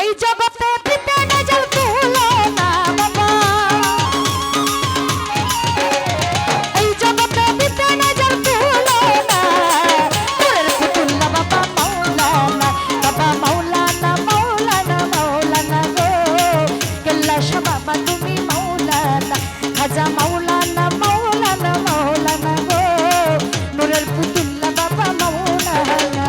এই জগতে পিতে নজর তুলো না বাবা, এই জগতে পিতে নজর তুলো না, নূরের পুতুল্লা বাবা মাওলানা, বাবা মাওলানা মাওলানা মাওলানা গো, কেল্লা শাহ বাবা তুমি মাওলানা, খাজা মাওলানা মাওলানা মাওলানা গো, নূরের পুতুল্লা বাবা মাওলানা।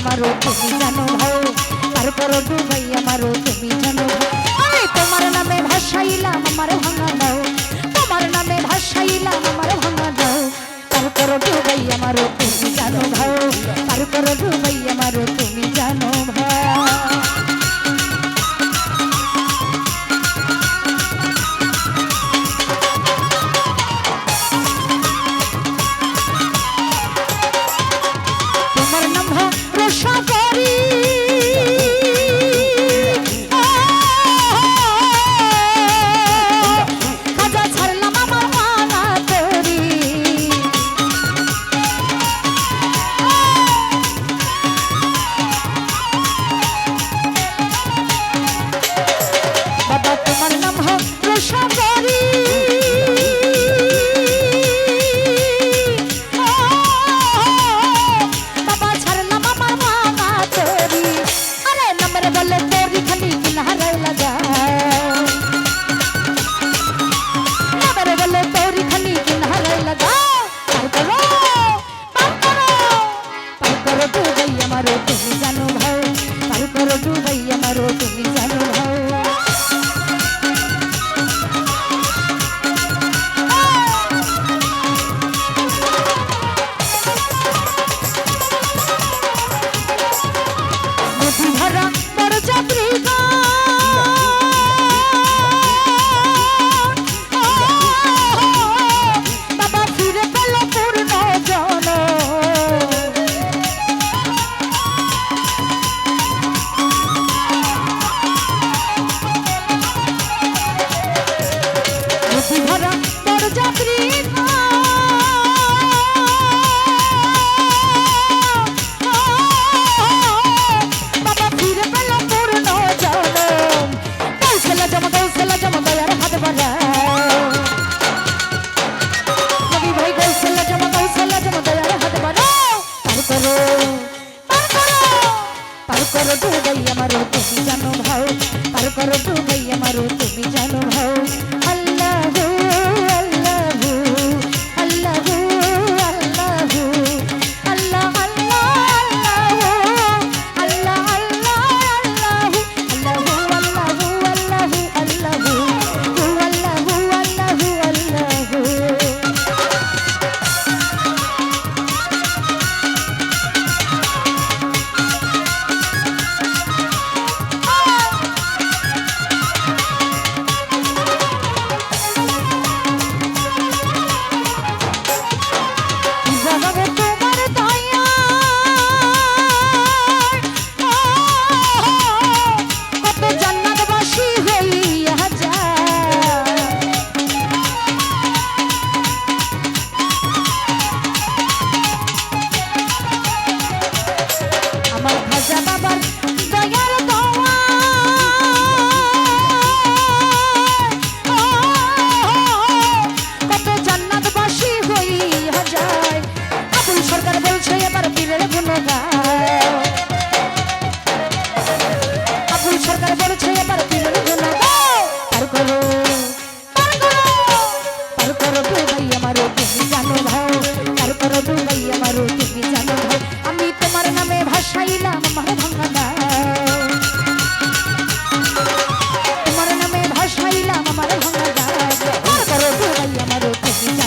আমারও তুমি জানো ভাও, তারপরও ডুবাই আমারও তুমি জানো ভাও। আমি তোমার নামে ভাসাইলাম আমার ভাঙা দাও, তোমার নামে ভাসাইলাম আমার ভাঙা দাও, তারপরও ডুবাই আমারও তুমি জানো ভাও, তারপরও ডুবাই আমারও তুমি জানো ভাও।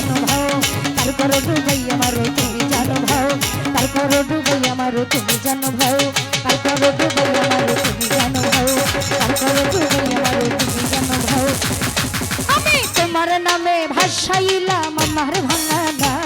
জানো ভাও তারপর ডুবাই আমারও তুমি জানো ভাও তারপর ডুবাই আমারও তুমি জানো ভাও তারপর ডুবাই আমারও তুমি জানো ভাও তারপর ডুবাই আমারও তুমি জানো ভাও আমি তোমার নামে ভাসাইলাম আমার ভাঙা নাও